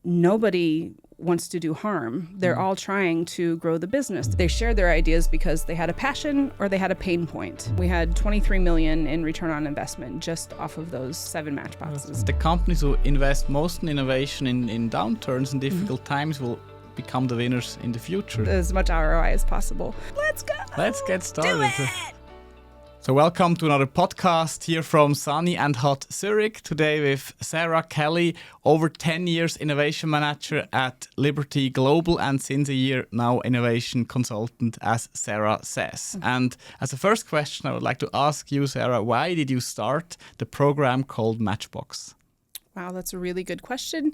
nobody wants to do harm. They're all trying to grow the business. They shared their ideas because they had a passion or they had a pain point. We had 23 million in return on investment just off of those 7 Matchboxes. The companies who invest most in innovation in downturns and difficult times will become the winners in the future. As much ROI as possible. Let's go! Let's get started. Do it! So welcome to another podcast here from sunny and hot Zurich. Today with Sarah Kelly, over 10 years innovation manager at Liberty Global and since a year now innovation consultant, as Sarah says. And as a first question, I would like to ask you, Sarah, why did you start the program called Matchbox? Wow, that's a really good question.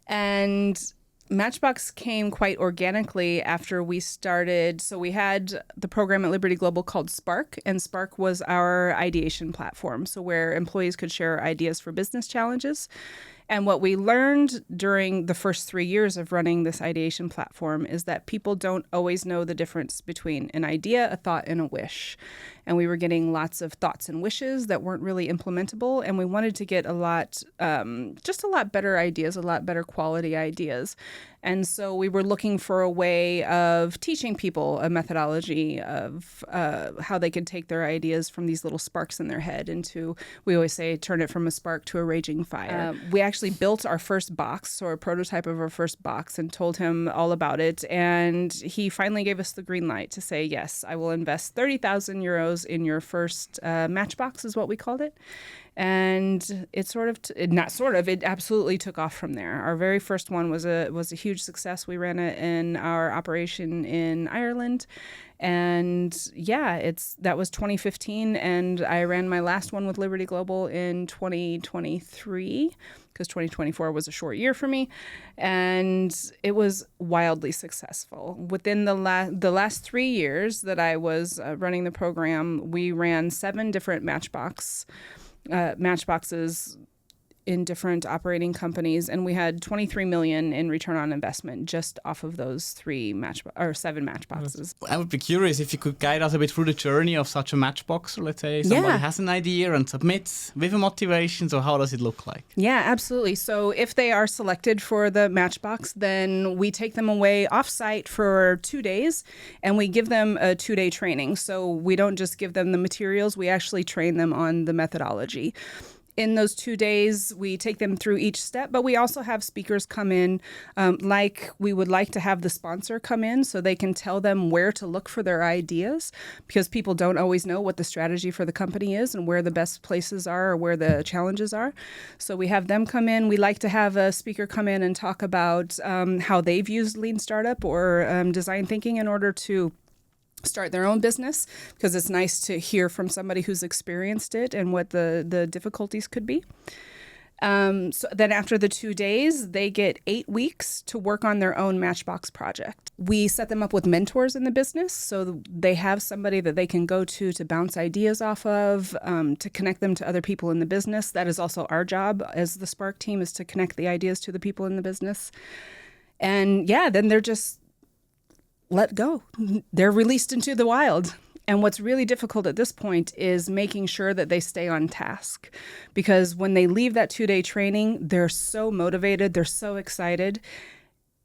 And Matchbox came quite organically after we started. So we had the program at Liberty Global called Spark, and Spark was our ideation platform. So where employees could share ideas for business challenges. And what we learned during the first 3 years of running this ideation platform is that people don't always know the difference between an idea, a thought, and a wish. And we were getting lots of thoughts and wishes that weren't really implementable. And we wanted to get just a lot better ideas, a lot better quality ideas. And so we were looking for a way of teaching people a methodology of how they could take their ideas from these little sparks in their head into, we always say, turn it from a spark to a raging fire. We actually built our first box, or a prototype of our first box, and told him all about it. And he finally gave us the green light to say, yes, I will invest 30,000 euros in your first Matchbox, is what we called it. And it it absolutely took off from there. Our very first one was a huge success. We ran it in our operation in Ireland. And yeah, that was 2015. And I ran my last one with Liberty Global in 2023 because 2024 was a short year for me. And it was wildly successful. Within the last 3 years that I was running the program, we ran 7 different Matchboxes in different operating companies, and we had 23 million in return on investment just off of those 7 Matchboxes. I would be curious if you could guide us a bit through the journey of such a Matchbox. Or let's say somebody has an idea and submits with a motivation. So how does it look like? Yeah, absolutely. So if they are selected for the Matchbox, then we take them away off-site for 2 days, and we give them a 2-day training. So we don't just give them the materials, we actually train them on the methodology. In those 2 days, we take them through each step, but we also have speakers come in, like we would like to have the sponsor come in so they can tell them where to look for their ideas, because people don't always know what the strategy for the company is and where the best places are or where the challenges are. So we have them come in. We like to have a speaker come in and talk about how they've used lean startup or design thinking in order to start their own business, because it's nice to hear from somebody who's experienced it and what the difficulties could be. So then after the 2 days, they get 8 weeks to work on their own Matchbox project. We set them up with mentors in the business, so they have somebody that they can go to bounce ideas off of, to connect them to other people in the business. That is also our job as the Spark team, is to connect the ideas to the people in the business. And yeah, then they're just let go. They're released into the wild. And what's really difficult at this point is making sure that they stay on task. Because when they leave that 2-day training, they're so motivated, they're so excited,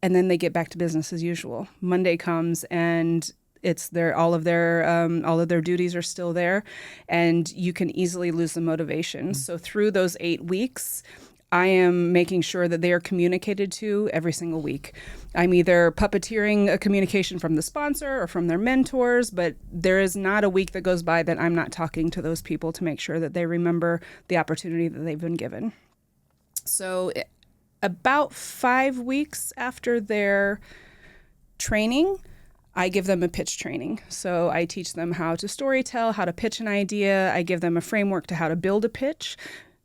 and then they get back to business as usual. Monday comes and it's all of their duties are still there, and you can easily lose the motivation. So through those 8 weeks, I am making sure that they are communicated to every single week. I'm either puppeteering a communication from the sponsor or from their mentors, but there is not a week that goes by that I'm not talking to those people to make sure that they remember the opportunity that they've been given. So about 5 weeks after their training, I give them a pitch training. So I teach them how to storytell, how to pitch an idea. I give them a framework to how to build a pitch.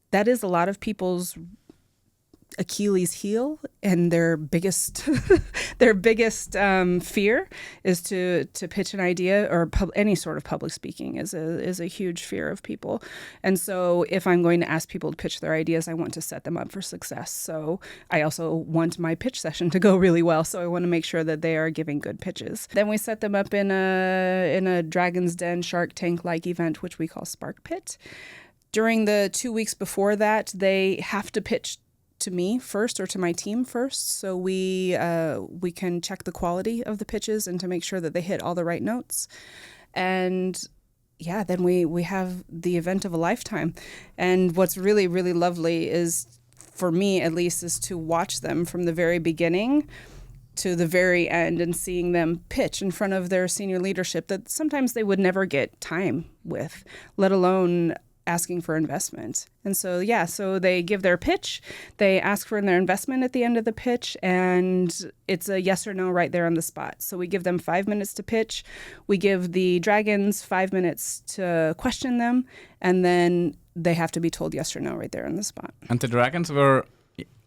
That is a lot of people's Achilles heel, and their biggest fear is to pitch an idea, or any sort of public speaking is a huge fear of people. And so if I'm going to ask people to pitch their ideas, I want to set them up for success. So I also want my pitch session to go really well. So I want to make sure that they are giving good pitches. Then we set them up in a Dragon's Den Shark Tank-like event, which we call Spark Pit. During the 2 weeks before that, they have to pitch to me first or to my team first, so we can check the quality of the pitches and to make sure that they hit all the right notes. And yeah, then we have the event of a lifetime. And what's really, really lovely is, for me at least, is to watch them from the very beginning to the very end and seeing them pitch in front of their senior leadership that sometimes they would never get time with, let alone asking for investment. And so, yeah, so they give their pitch, they ask for their investment at the end of the pitch, and it's a yes or no right there on the spot. So we give them 5 minutes to pitch, we give the dragons 5 minutes to question them, and then they have to be told yes or no right there on the spot. And the dragons were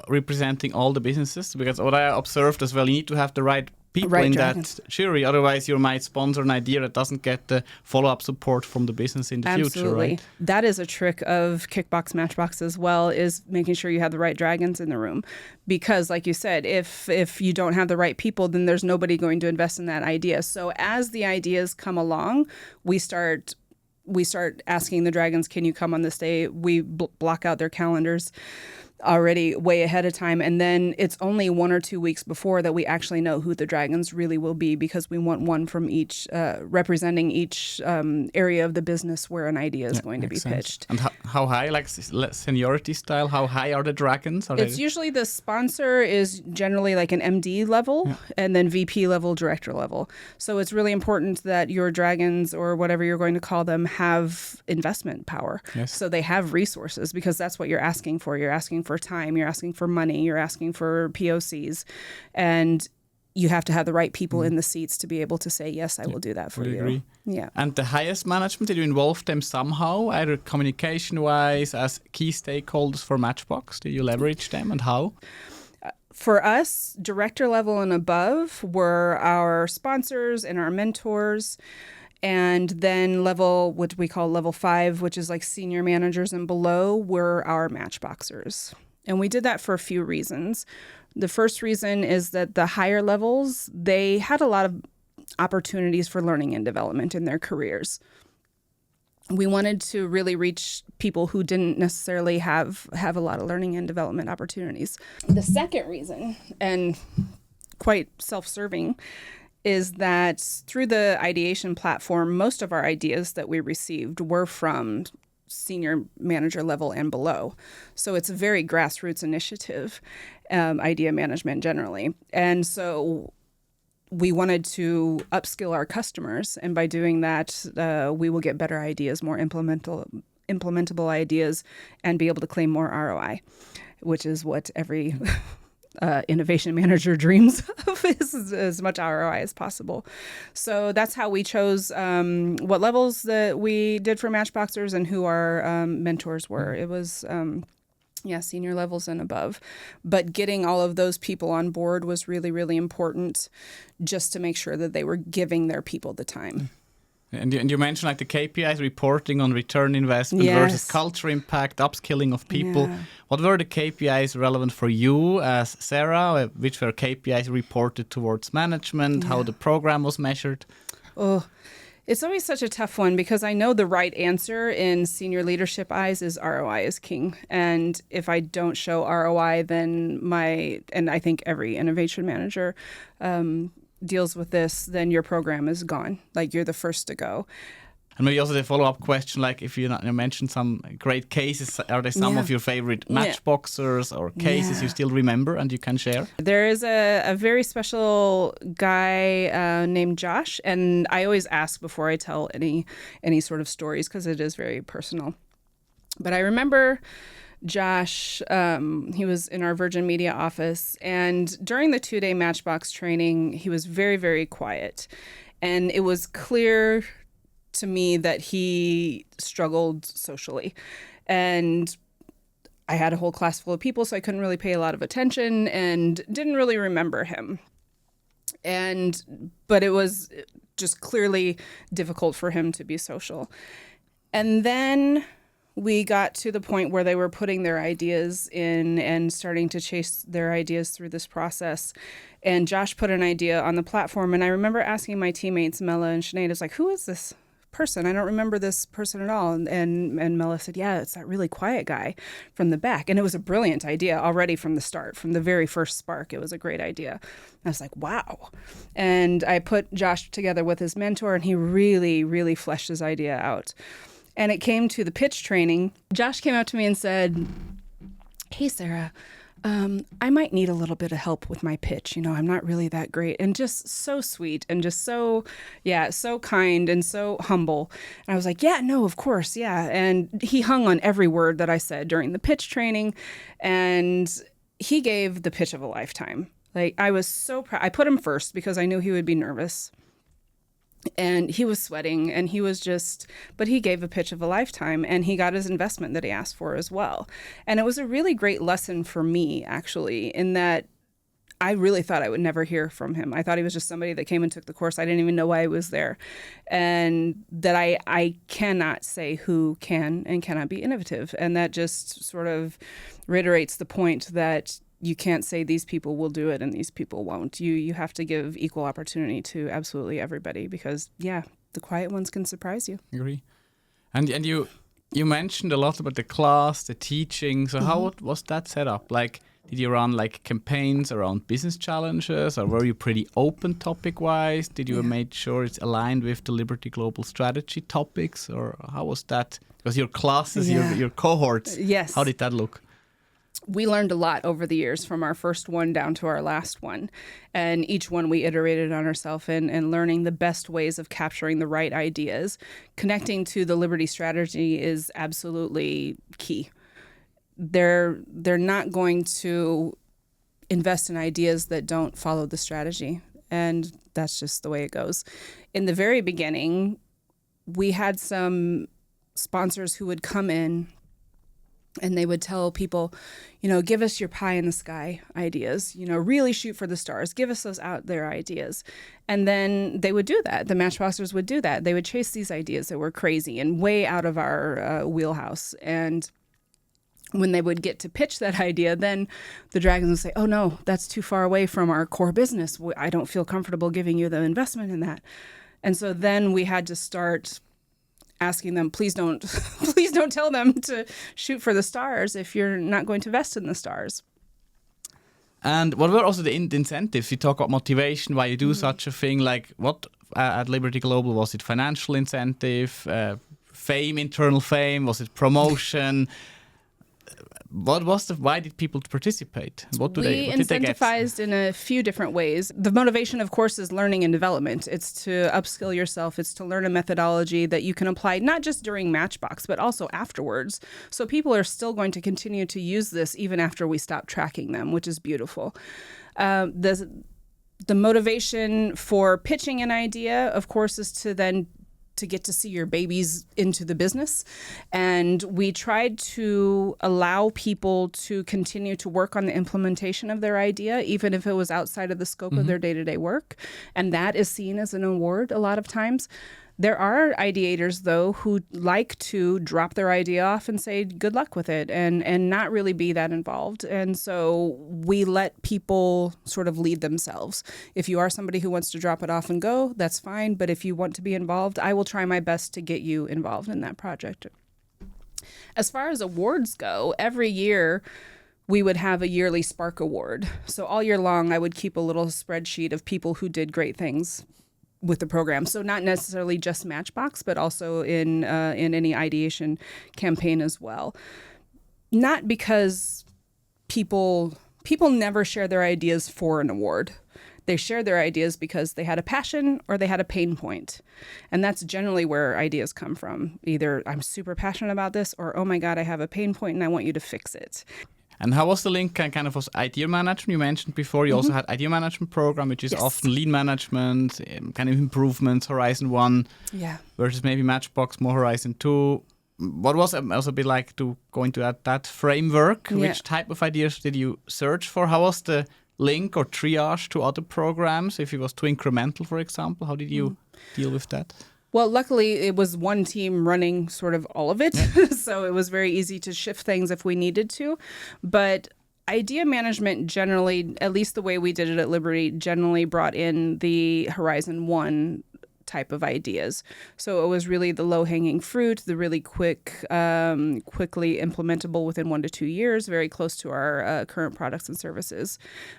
representing all the businesses, because what I observed as well, you need to have the right people in dragons. That jury, otherwise you might sponsor an idea that doesn't get the follow-up support from the business in the future, right? That is a trick of Kickbox Matchbox as well, is making sure you have the right dragons in the room. Because like you said, if you don't have the right people, then there's nobody going to invest in that idea. So as the ideas come along, we start asking the dragons, can you come on this day? We block out their calendars already way ahead of time, and then it's only 1 or 2 weeks before that we actually know who the dragons really will be, because we want one from each representing each area of the business where an idea is going to be pitched. And how high, like seniority style, how high are the dragons? It's usually the sponsor is generally like an MD level, and then VP level, director level. So it's really important that your dragons, or whatever you're going to call them, have investment power. Yes. So they have resources, because that's what you're asking for. You're asking for time, you're asking for money, you're asking for POCs, and you have to have the right people in the seats to be able to say, yes, I will do that for you. Agree. Yeah. And the highest management, did you involve them somehow, either communication-wise, as key stakeholders for Matchbox? Do you leverage them, and how? For us, director level and above were our sponsors and our mentors. And then level, what we call level 5, which is like senior managers and below, were our Matchboxers. And we did that for a few reasons. The first reason is that the higher levels, they had a lot of opportunities for learning and development in their careers. We wanted to really reach people who didn't necessarily have a lot of learning and development opportunities. The second reason, and quite self-serving, is that through the ideation platform, most of our ideas that we received were from senior manager level and below. So it's a very grassroots initiative, idea management generally. And so we wanted to upskill our customers, and by doing that, we will get better ideas, more implementable ideas, and be able to claim more ROI, which is what every innovation manager dreams of, is as much ROI as possible. So that's how we chose what levels that we did for Matchboxers and who our mentors were. It was senior levels and above. But getting all of those people on board was really, really important, just to make sure that they were giving their people the time. And you mentioned like the KPIs, reporting on return investment versus culture impact, upskilling of people. Yeah. What were the KPIs relevant for you as Sarah? Which were KPIs reported towards management? How the program was measured? Oh, it's always such a tough one, because I know the right answer in senior leadership eyes is ROI is king. And if I don't show ROI, then and I think every innovation manager deals with this, then your program is gone. Like, you're the first to go. And maybe also the follow-up question, like if you mentioned some great cases, are there some of your favorite Matchboxers or cases you still remember and you can share? There is a very special guy named Josh, and I always ask before I tell any sort of stories, because it is very personal. But I remember Josh, he was in our Virgin Media office, and during the 2-day Matchbox training, he was very, very quiet. And it was clear to me that he struggled socially. And I had a whole class full of people, so I couldn't really pay a lot of attention and didn't really remember him. But it was just clearly difficult for him to be social. And then we got to the point where they were putting their ideas in and starting to chase their ideas through this process. And Josh put an idea on the platform. And I remember asking my teammates, Mela and Sinead, who is this person? I don't remember this person at all. And Mela said, yeah, it's that really quiet guy from the back. And it was a brilliant idea already from the start, from the very first spark. It was a great idea. I was like, wow. And I put Josh together with his mentor, and he really, really fleshed his idea out. And it came to the pitch training. Josh came up to me and said, hey, Sarah, I might need a little bit of help with my pitch. I'm not really that great. And just so sweet and just so kind and so humble. And I was like, yeah, no, of course. Yeah. And he hung on every word that I said during the pitch training. And he gave the pitch of a lifetime. Like, I was so proud. I put him first because I knew he would be nervous. And he was sweating, and but he gave a pitch of a lifetime, and he got his investment that he asked for as well. And it was a really great lesson for me, actually, in that I really thought I would never hear from him. I thought he was just somebody that came and took the course. I didn't even know why he was there. And that I cannot say who can and cannot be innovative. And that just sort of reiterates the point that you can't say these people will do it and these people won't. You have to give equal opportunity to absolutely everybody because, the quiet ones can surprise you. I agree. And you mentioned a lot about the class, the teaching. So how was that set up? Like, did you run like campaigns around business challenges, or were you pretty open topic-wise? Did you make sure it's aligned with the Liberty Global strategy topics, or how was that? Because your classes, your cohorts, how did that look? We learned a lot over the years from our first one down to our last one. And each one we iterated on ourselves and learning the best ways of capturing the right ideas. Connecting to the Liberty strategy is absolutely key. They're not going to invest in ideas that don't follow the strategy. And that's just the way it goes. In the very beginning, we had some sponsors who would come in and they would tell people, give us your pie in the sky ideas, really shoot for the stars, give us those out there ideas. And then they would do that. The Matchboxers would do that. They would chase these ideas that were crazy and way out of our wheelhouse. And when they would get to pitch that idea, then the Dragons would say, oh no, that's too far away from our core business. I don't feel comfortable giving you the investment in that. And so then we had to start asking them, please don't tell them to shoot for the stars if you're not going to invest in the stars. And what were also the incentives? You talk about motivation, why you do such a thing. Like what at Liberty Global, was it financial incentive, fame, internal fame? Was it promotion? Why did people participate? What did they get? Incentivized in a few different ways. The motivation, of course, is learning and development. It's to upskill yourself. It's to learn a methodology that you can apply not just during Matchbox, but also afterwards. So people are still going to continue to use this even after we stop tracking them, which is beautiful. The motivation for pitching an idea, of course, is to get to see your babies into the business. And we tried to allow people to continue to work on the implementation of their idea, even if it was outside of the scope of their day-to-day work. And that is seen as an award a lot of times. There are ideators, though, who like to drop their idea off and say, good luck with it, and not really be that involved. And so we let people sort of lead themselves. If you are somebody who wants to drop it off and go, that's fine. But if you want to be involved, I will try my best to get you involved in that project. As far as awards go, every year we would have a yearly Spark Award. So all year long, I would keep a little spreadsheet of people who did great things with the program. So not necessarily just Matchbox, but also in any ideation campaign as well. Not because people never share their ideas for an award. They share their ideas because they had a passion or they had a pain point. And that's generally where ideas come from. Either I'm super passionate about this, or, oh my God, I have a pain point and I want you to fix it. And how was the link kind of was idea management? You mentioned before you also had idea management program, which is often lean management, kind of improvements, Horizon 1 versus maybe Matchbox, more Horizon 2. What was it also a bit like to go into that framework? Yeah. Which type of ideas did you search for? How was the link or triage to other programs? If it was too incremental, for example, how did you deal with that? Well, luckily, it was one team running sort of all of it. So it was very easy to shift things if we needed to. But idea management generally, at least the way we did it at Liberty, generally brought in the Horizon 1 type of ideas. So it was really the low-hanging fruit, the really quickly implementable within 1 to 2 years, very close to our current products and services.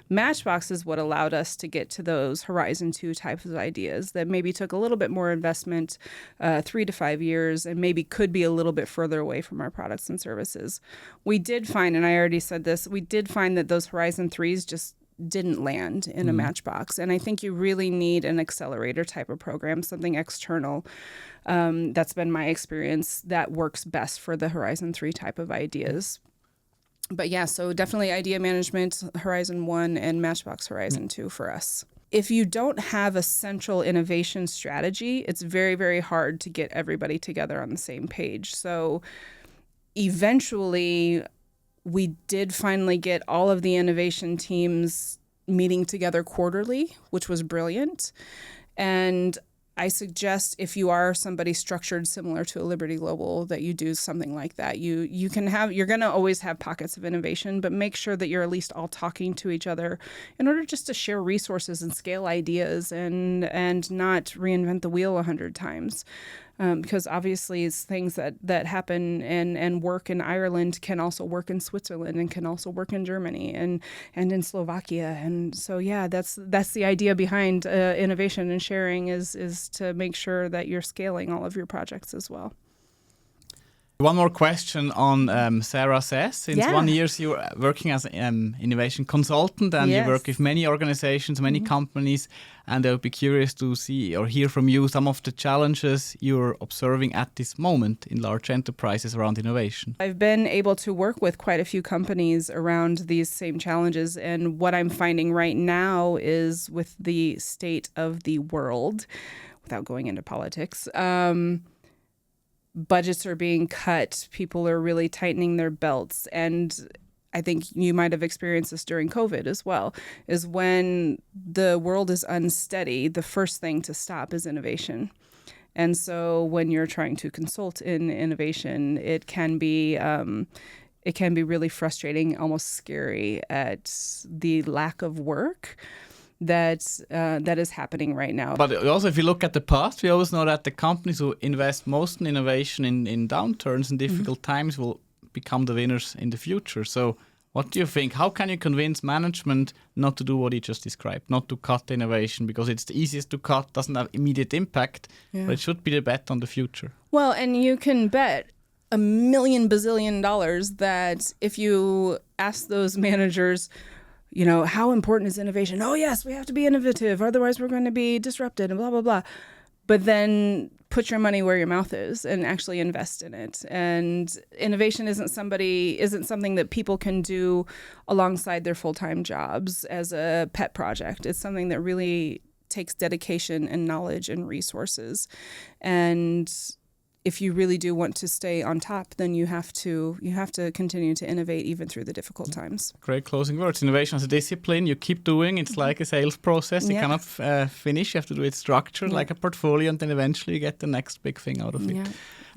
Matchbox is what allowed us to get to those Horizon 2 types of ideas that maybe took a little bit more investment, 3 to 5 years, and maybe could be a little bit further away from our products and services. We did find, and I already said this, we did find that those Horizon 3s just didn't land in a Matchbox. And I think you really need an accelerator type of program, something external. That's been my experience that works best for the Horizon 3 type of ideas. But yeah, so definitely idea management, Horizon 1 and Matchbox Horizon 2 for us. If you don't have a central innovation strategy, it's very, very hard to get everybody together on the same page. So eventually, we did finally get all of the innovation teams meeting together quarterly, which was brilliant. And I suggest if you are somebody structured similar to a Liberty Global that you do something like that. You're going to always have pockets of innovation, but make sure that you're at least all talking to each other in order just to share resources and scale ideas and not reinvent the wheel 100 times. Because obviously it's things that happen and work in Ireland can also work in Switzerland and can also work in Germany and in Slovakia. And so, yeah, that's the idea behind innovation and sharing is to make sure that you're scaling all of your projects as well. One more question on Sarah Says. Since 1 year you're working as an innovation consultant and you work with many organizations, many companies, and I would be curious to see or hear from you some of the challenges you're observing at this moment in large enterprises around innovation. I've been able to work with quite a few companies around these same challenges, and what I'm finding right now is with the state of the world, without going into politics, budgets are being cut. People are really tightening their belts. And I think you might have experienced this during COVID as well, is when the world is unsteady, the first thing to stop is innovation. And so when you're trying to consult in innovation, it can be really frustrating, almost scary at the lack of work that is happening right now. But also, if you look at the past, we always know that the companies who invest most in innovation in downturns and difficult times will become the winners in the future. So what do you think? How can you convince management not to do what you just described, not to cut innovation? Because it's the easiest to cut, doesn't have immediate impact, but it should be the bet on the future. Well, and you can bet $1 million bazillion that if you ask those managers, how important is innovation? Oh, yes, we have to be innovative. Otherwise, we're going to be disrupted and blah, blah, blah. But then put your money where your mouth is and actually invest in it. And innovation isn't something that people can do alongside their full-time jobs as a pet project. It's something that really takes dedication and knowledge and resources. And if you really do want to stay on top, then you have to continue to innovate even through the difficult times. Great closing words. Innovation is a discipline. You keep doing. It's like a sales process. You cannot finish. You have to do it structured like a portfolio, and then eventually you get the next big thing out of it. Yeah.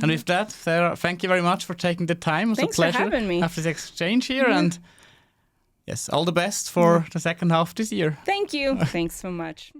And with that, Sarah, thank you very much for taking the time. It was Thanks a pleasure for having me. Have this exchange here. And yes, all the best for the second half this year. Thank you. Thanks so much.